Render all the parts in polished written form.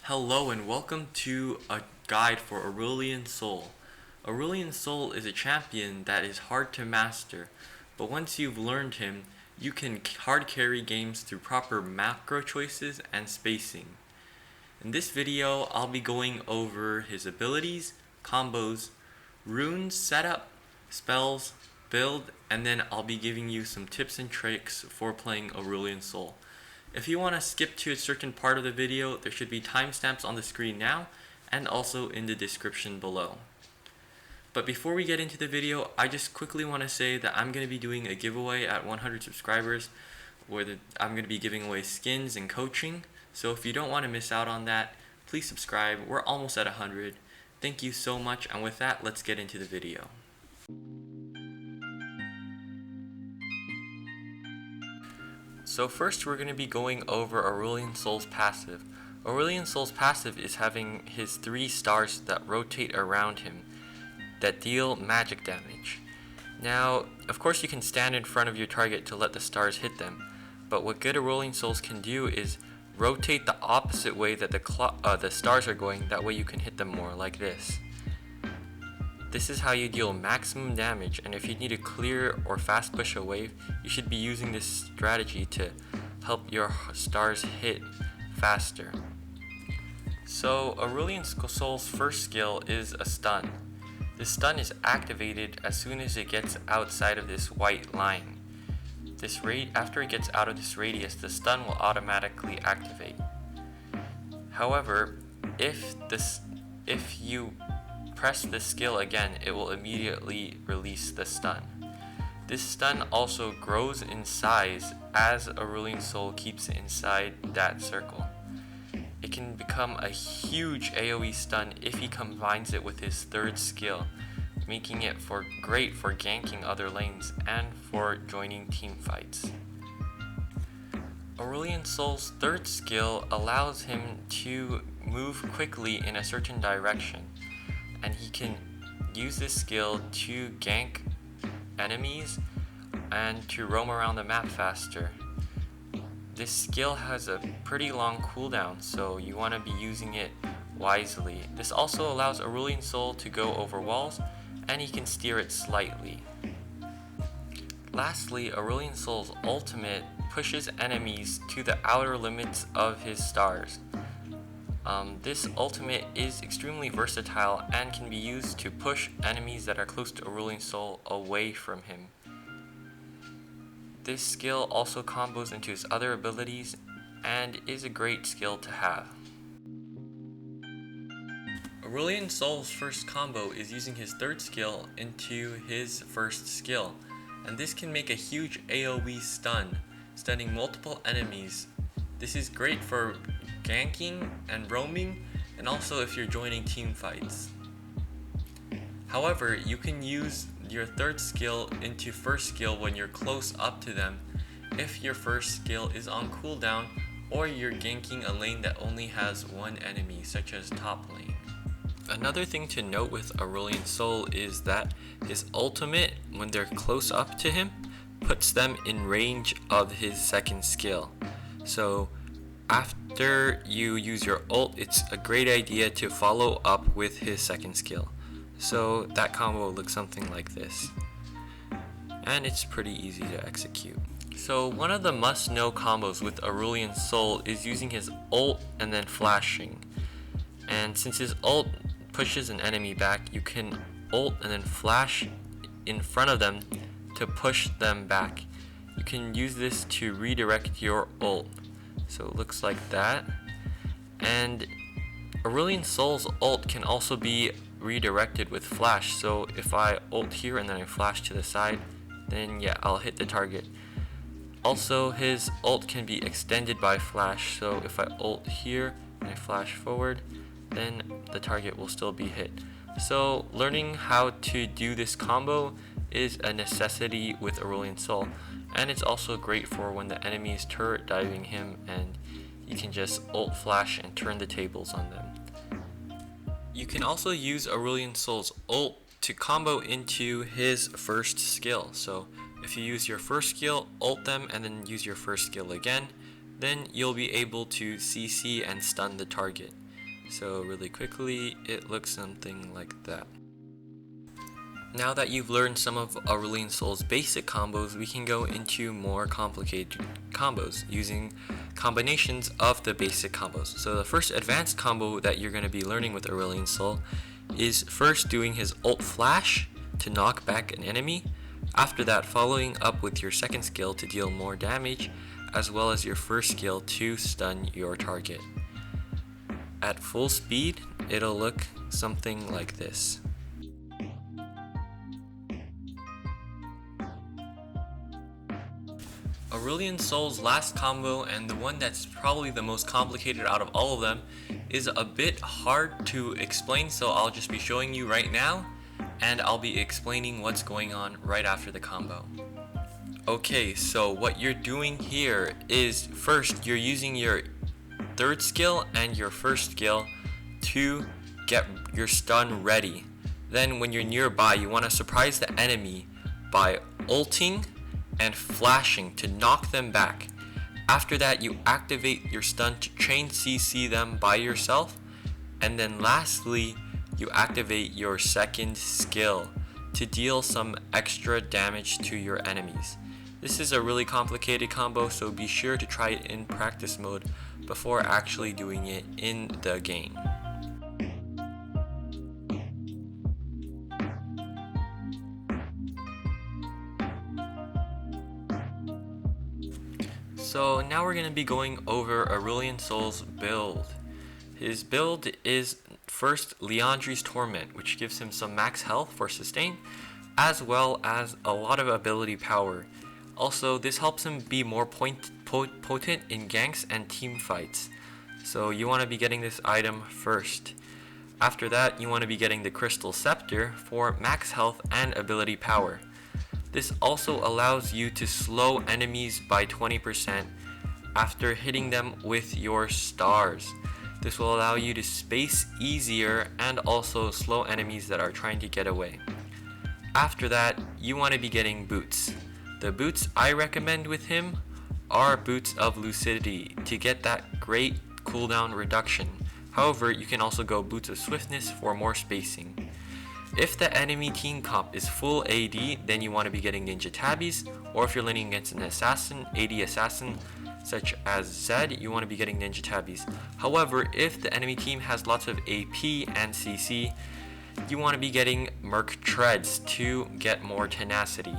Hello and welcome to a guide for Aurelion Sol. Aurelion Sol is a champion that is hard to master, but once you've learned him, you can hard carry games through proper macro choices and spacing. In this video, I'll be going over his abilities, combos, runes setup, spells, build, and then I'll be giving you some tips and tricks for playing Aurelion Sol. If you want to skip to a certain part of the video, there should be timestamps on the screen now and also in the description below. But before we get into the video, I just quickly want to say that I'm going to be doing a giveaway at 100 subscribers where I'm going to be giving away skins and coaching. So if you don't want to miss out on that, please subscribe. We're almost at 100. Thank you so much, and with that, let's get into the video. So first we're going to be going over Aurelion Sol's passive. Aurelion Sol's passive is having his 3 stars that rotate around him that deal magic damage. Now, of course you can stand in front of your target to let the stars hit them, but what good Aurelion Sols can do is rotate the opposite way that the stars are going, that way you can hit them more, like this. This is how you deal maximum damage, and if you need to clear or fast push a wave, you should be using this strategy to help your stars hit faster. So Aurelion Sol's first skill is a stun. This stun is activated as soon as it gets outside of this white line. After it gets out of this radius, the stun will automatically activate. However, if you press this skill again, it will immediately release the stun. This stun also grows in size as Aurelion Sol keeps it inside that circle. It can become a huge AoE stun if he combines it with his third skill, making it great for ganking other lanes and for joining team fights. Aurelion Sol's third skill allows him to move quickly in a certain direction, and he can use this skill to gank enemies and to roam around the map faster. This skill has a pretty long cooldown, so you want to be using it wisely. This also allows Aurelion Sol to go over walls, and he can steer it slightly. Lastly, Aurelion Sol's ultimate pushes enemies to the outer limits of his stars. This ultimate is extremely versatile and can be used to push enemies that are close to Aurelion Sol away from him. This skill also combos into his other abilities and is a great skill to have. Aurelion Sol's first combo is using his third skill into his first skill, and this can make a huge AoE stun, stunning multiple enemies. This is great for ganking and roaming, and also if you're joining team fights. However, you can use your third skill into first skill when you're close up to them if your first skill is on cooldown or you're ganking a lane that only has one enemy, such as top lane. Another thing to note with Aurelion Sol is that his ultimate, when they're close up to him, puts them in range of his second skill. So after you use your ult, it's a great idea to follow up with his second skill. So that combo looks something like this, and it's pretty easy to execute. So one of the must-know combos with Aurelion Sol is using his ult and then flashing. And since his ult pushes an enemy back, you can ult and then flash in front of them to push them back. You can use this to redirect your ult. So it looks like that. And Aurelion Sol's ult can also be redirected with flash. So if I ult here and then I flash to the side, then yeah, I'll hit the target. Also, his ult can be extended by flash. So if I ult here and I flash forward, then the target will still be hit. So learning how to do this combo is a necessity with Aurelion Sol, and it's also great for when the enemy is turret diving him and you can just ult flash and turn the tables on them. You can also use Aurelion Sol's ult to combo into his first skill. So if you use your first skill, ult them, and then use your first skill again, then you'll be able to CC and stun the target. So really quickly, it looks something like that. Now that you've learned some of Aurelion Sol's basic combos, we can go into more complicated combos using combinations of the basic combos. So the first advanced combo that you're going to be learning with Aurelion Sol is first doing his ult flash to knock back an enemy. After that, following up with your second skill to deal more damage, as well as your first skill to stun your target. At full speed, it'll look something like this. Aurelion Sol's last combo, and the one that's probably the most complicated out of all of them, is a bit hard to explain, so I'll just be showing you right now, and I'll be explaining what's going on right after the combo. Okay, so what you're doing here is first you're using your third skill and your first skill to get your stun ready. Then when you're nearby, you want to surprise the enemy by ulting and flashing to knock them back. After that, you activate your stun to chain CC them by yourself, and then lastly, you activate your second skill to deal some extra damage to your enemies. This is a really complicated combo, so be sure to try it in practice mode before actually doing it in the game. So now we're going to be going over Aurelion Sol's build. His build is first Liandry's Torment, which gives him some max health for sustain, as well as a lot of ability power. Also, this helps him be more potent in ganks and team fights. So you want to be getting this item first. After that, you want to be getting the Crystal Scepter for max health and ability power. This also allows you to slow enemies by 20% after hitting them with your stars. This will allow you to space easier and also slow enemies that are trying to get away. After that, you want to be getting boots. The boots I recommend with him are Boots of Lucidity to get that great cooldown reduction. However, you can also go Boots of Swiftness for more spacing. If the enemy team comp is full AD, then you want to be getting Ninja Tabbies, or if you're leaning against an assassin, AD assassin, such as Zed, you want to be getting Ninja Tabbies. However, if the enemy team has lots of AP and CC, you want to be getting Merc Treads to get more tenacity.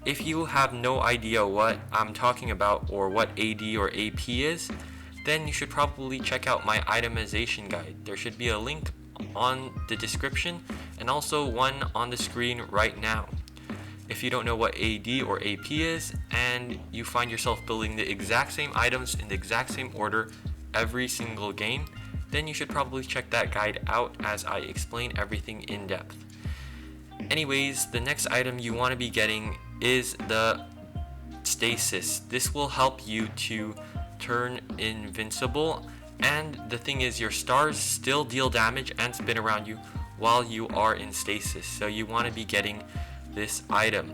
If you have no idea what I'm talking about or what AD or AP is, then you should probably check out my itemization guide. There should be a link on the description and also one on the screen right now. If you don't know what AD or AP is and you find yourself building the exact same items in the exact same order every single game, then you should probably check that guide out as I explain everything in depth. Anyways, the next item you want to be getting is the Stasis. This will help you to turn invincible, and the thing is your stars still deal damage and spin around you while you are in stasis, so you want to be getting this item.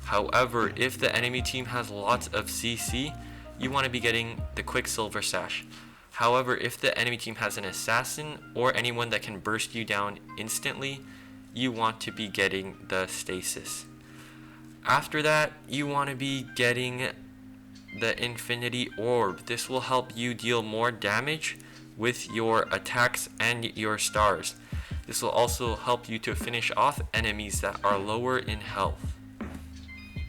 However, if the enemy team has lots of CC, you want to be getting the Quicksilver Sash. However, if the enemy team has an assassin or anyone that can burst you down instantly, you want to be getting the Stasis. After that, you want to be getting the Infinity Orb. This will help you deal more damage with your attacks and your stars. This will also help you to finish off enemies that are lower in health.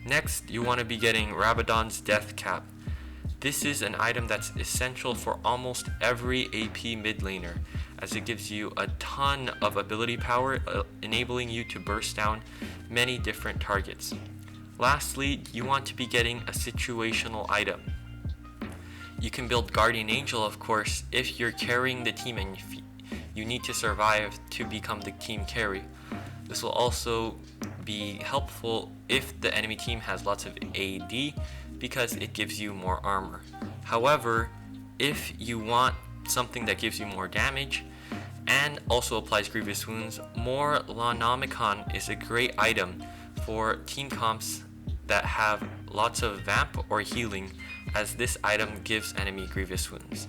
Next, you want to be getting Rabadon's Death Cap. This is an item that's essential for almost every AP mid laner, as it gives you a ton of ability power, enabling you to burst down many different targets. Lastly, you want to be getting a situational item. You can build Guardian Angel, of course, if you're carrying the team and you need to survive to become the team carry. This will also be helpful if the enemy team has lots of AD, because it gives you more armor. However, if you want something that gives you more damage and also applies grievous wounds, more Lanomicon is a great item for team comps that have lots of vamp or healing, as this item gives enemy grievous wounds.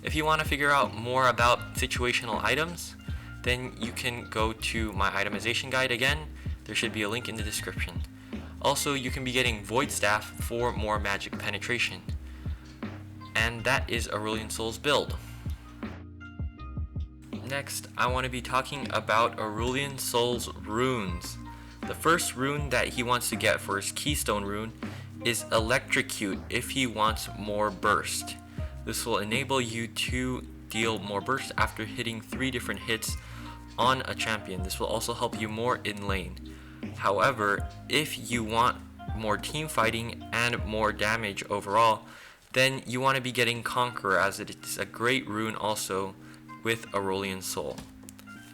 If you want to figure out more about situational items, then you can go to my itemization guide again. There should be a link in the description. Also, you can be getting Void Staff for more magic penetration. And that is Aurelion Sol's build. Next, I want to be talking about Aurelion Sol's runes. The first rune that he wants to get for his Keystone rune is Electrocute if he wants more burst. This will enable you to deal more burst after hitting 3 different hits on a champion. This will also help you more in lane. However, if you want more team fighting and more damage overall, then you want to be getting Conqueror, as it is a great rune also with Aurelion Sol.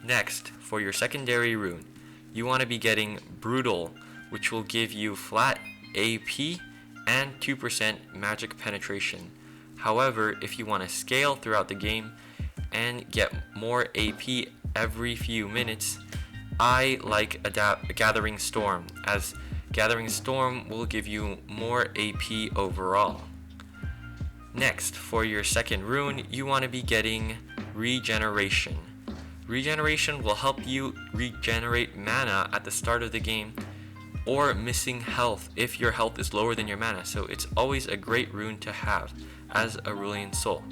Next, for your secondary rune, you want to be getting Brutal, which will give you flat AP and 2% magic penetration. However, if you want to scale throughout the game and get more AP every few minutes, I like Gathering Storm, as Gathering Storm will give you more AP overall. Next, for your second rune, you want to be getting Regeneration. Regeneration will help you regenerate mana at the start of the game or missing health if your health is lower than your mana, so it's always a great rune to have as Aurelion Sol.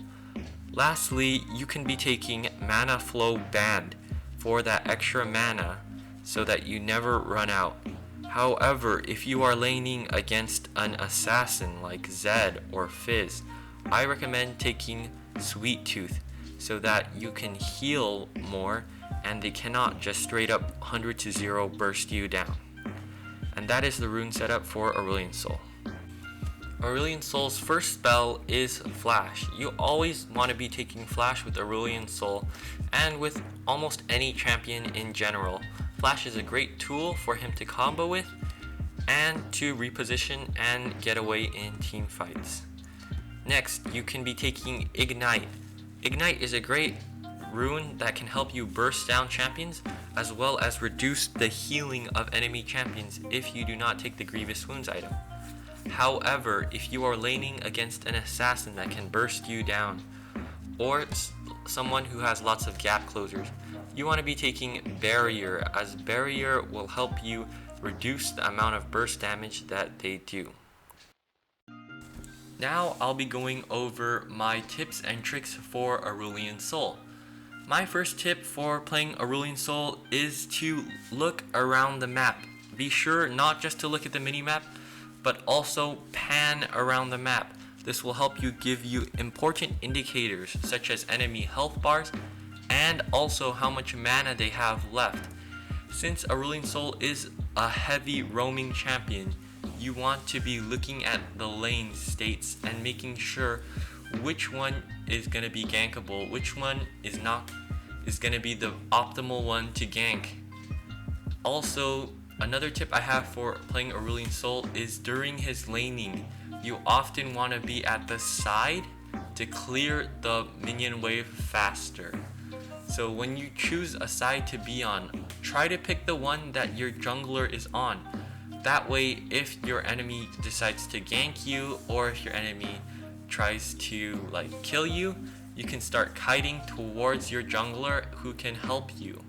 Lastly, you can be taking Mana Flow Band for that extra mana so that you never run out. However, if you are laning against an assassin like Zed or Fizz, I recommend taking Sweet Tooth so that you can heal more and they cannot just straight up 100 to 0 burst you down. And that is the rune setup for Aurelion Sol. Aurelion Sol's first spell is Flash. You always want to be taking Flash with Aurelion Sol and with almost any champion in general. Flash is a great tool for him to combo with and to reposition and get away in team fights. Next, you can be taking Ignite. Ignite is a great rune that can help you burst down champions as well as reduce the healing of enemy champions if you do not take the Grievous Wounds item. However, if you are laning against an assassin that can burst you down, or someone who has lots of gap closers, you want to be taking Barrier, as Barrier will help you reduce the amount of burst damage that they do. Now I'll be going over my tips and tricks for Aurelion Sol. My first tip for playing Aurelion Sol is to look around the map. Be sure not just to look at the mini-map, but also pan around the map. This will help you give you important indicators such as enemy health bars and also how much mana they have left. Since Aurelion Sol is a heavy roaming champion, you want to be looking at the lane states and making sure which one is going to be gankable, which one is going to be the optimal one to gank. Also, another tip I have for playing Aurelion Sol is during his laning, you often want to be at the side to clear the minion wave faster. So when you choose a side to be on, try to pick the one that your jungler is on. That way, if your enemy decides to gank you or if your enemy tries to kill you, you can start kiting towards your jungler who can help you.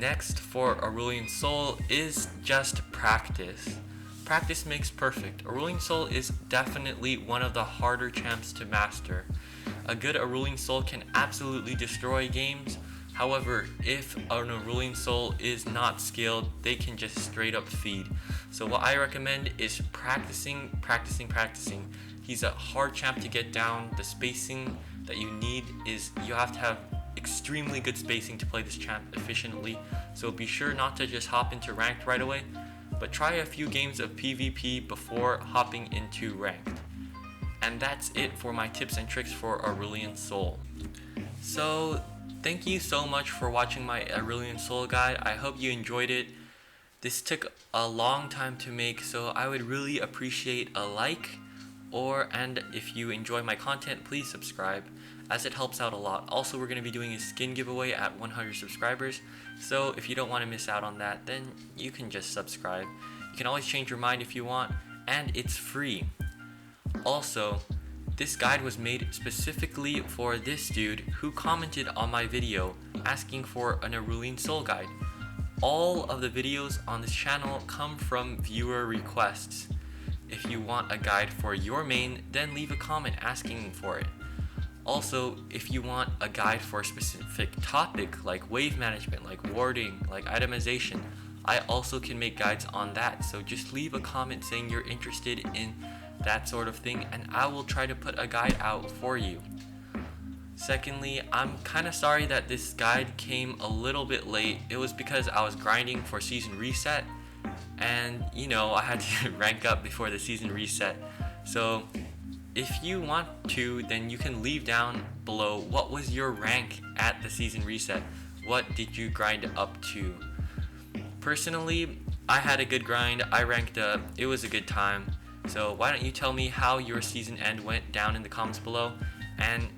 Next for Aurelion Sol is just practice. Practice makes perfect. Aurelion Sol is definitely one of the harder champs to master. A good Aurelion Sol can absolutely destroy games. However, if an Aurelion Sol is not skilled, they can just straight up feed. So what I recommend is practicing. He's a hard champ to get down. The spacing that you need is you have to have extremely good spacing to play this champ efficiently. So be sure not to just hop into ranked right away, but try a few games of PvP before hopping into ranked. And that's it for my tips and tricks for Aurelion Sol. So thank you so much for watching my Aurelion Sol guide. I hope you enjoyed it. This took a long time to make, so I would really appreciate a like, and if you enjoy my content, please subscribe, as it helps out a lot. Also, we're going to be doing a skin giveaway at 100 subscribers, so if you don't want to miss out on that, then you can just subscribe. You can always change your mind if you want, and it's free. Also, This guide was made specifically for this dude who commented on my video asking for an Aurelion Sol guide. All of the videos on this channel come from viewer requests. If you want a guide for your main, then leave a comment asking for it. Also, if you want a guide for a specific topic like wave management, like warding, like itemization, I also can make guides on that. So just leave a comment saying you're interested in that sort of thing and I will try to put a guide out for you. Secondly, I'm kind of sorry that this guide came a little bit late. It was because I was grinding for season reset and I had to rank up before the season reset. So if you want to, then you can leave down below what was your rank at the season reset. What did you grind up to? Personally, I had a good grind. I ranked up. It was a good time. So why don't you tell me how your season end went down in the comments below? And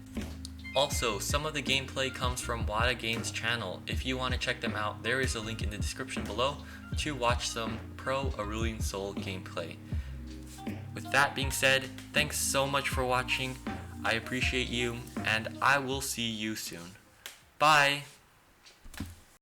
also, some of the gameplay comes from Wada Games channel. If you want to check them out, there is a link in the description below to watch some pro Aurelion Sol gameplay. With that being said, thanks so much for watching. I appreciate you, and I will see you soon. Bye!